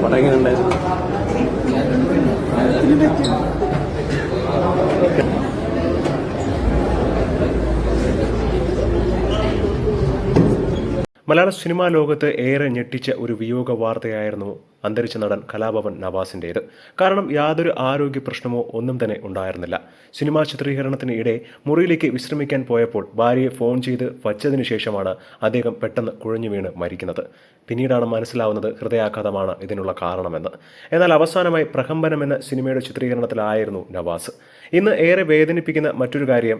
പടം എങ്ങനെ ഉണ്ടായിരുന്നു? മലയാള സിനിമാ ലോകത്ത് ഏറെ ഞെട്ടിച്ച ഒരു വിയോഗ വാർത്തയായിരുന്നു അന്തരിച്ച നടൻ കലാഭവൻ നവാസിൻ്റേത്. കാരണം യാതൊരു ആരോഗ്യ പ്രശ്നമോ ഒന്നും തന്നെ ഉണ്ടായിരുന്നില്ല. സിനിമാ ചിത്രീകരണത്തിന് ഇടെ മുറിയിലേക്ക് വിശ്രമിക്കാൻ പോയപ്പോൾ ഭാര്യയെ ഫോൺ ചെയ്ത് വച്ചതിനു ശേഷമാണ് അദ്ദേഹം പെട്ടെന്ന് കുഴഞ്ഞു വീണ് മരിക്കുന്നത്. പിന്നീടാണ് മനസ്സിലാവുന്നത് ഹൃദയാഘാതമാണ് ഇതിനുള്ള കാരണമെന്ന്. എന്നാൽ അവസാനമായി പ്രകമ്പനം എന്ന സിനിമയുടെ ചിത്രീകരണത്തിലായിരുന്നു നവാസ്. ഇന്ന് ഏറെ വേദനിപ്പിക്കുന്ന മറ്റൊരു കാര്യം,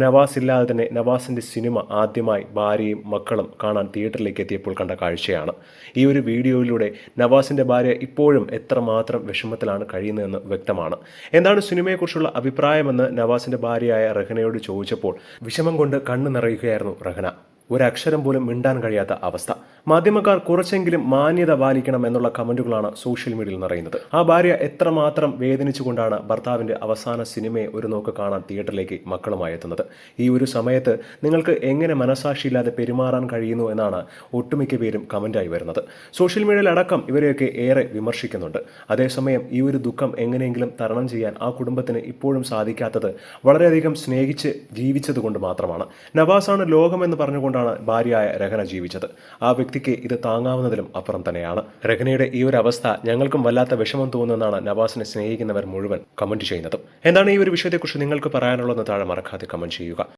നവാസ് ഇല്ലാതെ തന്നെ നവാസിൻ്റെ സിനിമ ആദ്യമായി ഭാര്യയും മക്കളും കാണാൻ തിയേറ്ററിലേക്ക് എത്തിയപ്പോൾ കണ്ട കാഴ്ചയാണ്. ഈ ഒരു വീഡിയോയിലൂടെ നവാസിൻ്റെ ഭാര്യ ഇപ്പോഴും എത്രമാത്രം വിഷമത്തിലാണ് കഴിയുന്നതെന്ന് വ്യക്തമാണ്. എന്താണ് സിനിമയെക്കുറിച്ചുള്ള അഭിപ്രായമെന്ന് നവാസിൻ്റെ ഭാര്യയായ റഹ്നയോട് ചോദിച്ചപ്പോൾ വിഷമം കൊണ്ട് കണ്ണു നിറയുകയായിരുന്നു റഹ്ന. ഒരക്ഷരം പോലും മിണ്ടാൻ കഴിയാത്ത അവസ്ഥ. മാധ്യമക്കാർ കുറച്ചെങ്കിലും മാന്യത പാലിക്കണം എന്നുള്ള കമന്റുകളാണ് സോഷ്യൽ മീഡിയയിൽ നിറയുന്നത്. ആ ഭാര്യ എത്രമാത്രം വേദനിച്ചുകൊണ്ടാണ് ഭർത്താവിൻ്റെ അവസാന സിനിമയെ ഒരു നോക്ക് കാണാൻ തിയേറ്ററിലേക്ക് മക്കളുമായി എത്തുന്നത്. ഈ ഒരു സമയത്ത് നിങ്ങൾക്ക് എങ്ങനെ മനസാക്ഷിയില്ലാതെ പെരുമാറാൻ കഴിയുന്നു എന്നാണ് ഒട്ടുമിക്ക പേരും കമന്റായി വരുന്നത്. സോഷ്യൽ മീഡിയയിലടക്കം ഇവരെയൊക്കെ ഏറെ വിമർശിക്കുന്നുണ്ട്. അതേസമയം ഈ ഒരു ദുഃഖം എങ്ങനെയെങ്കിലും തരണം ചെയ്യാൻ ആ കുടുംബത്തിന് ഇപ്പോഴും സാധിക്കാത്തത് വളരെയധികം സ്നേഹിച്ച് ജീവിച്ചത് കൊണ്ട് മാത്രമാണ്. നവാസാണ് ലോകമെന്ന് പറഞ്ഞുകൊണ്ടാണ് ഭാര്യയായ രഹന ജീവിച്ചത്. ആ വ്യക്തിക്ക് ഇത് താങ്ങാവുന്നതിലും അപ്പുറം തന്നെയാണ്. രഹനയുടെ ഈ ഒരു അവസ്ഥ ഞങ്ങൾക്കും വല്ലാത്ത വിഷമം തോന്നുന്നതാണ് നവാസിനെ സ്നേഹിക്കുന്നവർ മുഴുവൻ കമന്റ് ചെയ്യുന്നതും. എന്താണ് ഈ ഒരു വിഷയത്തെക്കുറിച്ച് നിങ്ങൾക്ക് പറയാനുള്ളതെന്ന് താഴെ മറക്കാതെ കമന്റ് ചെയ്യുക.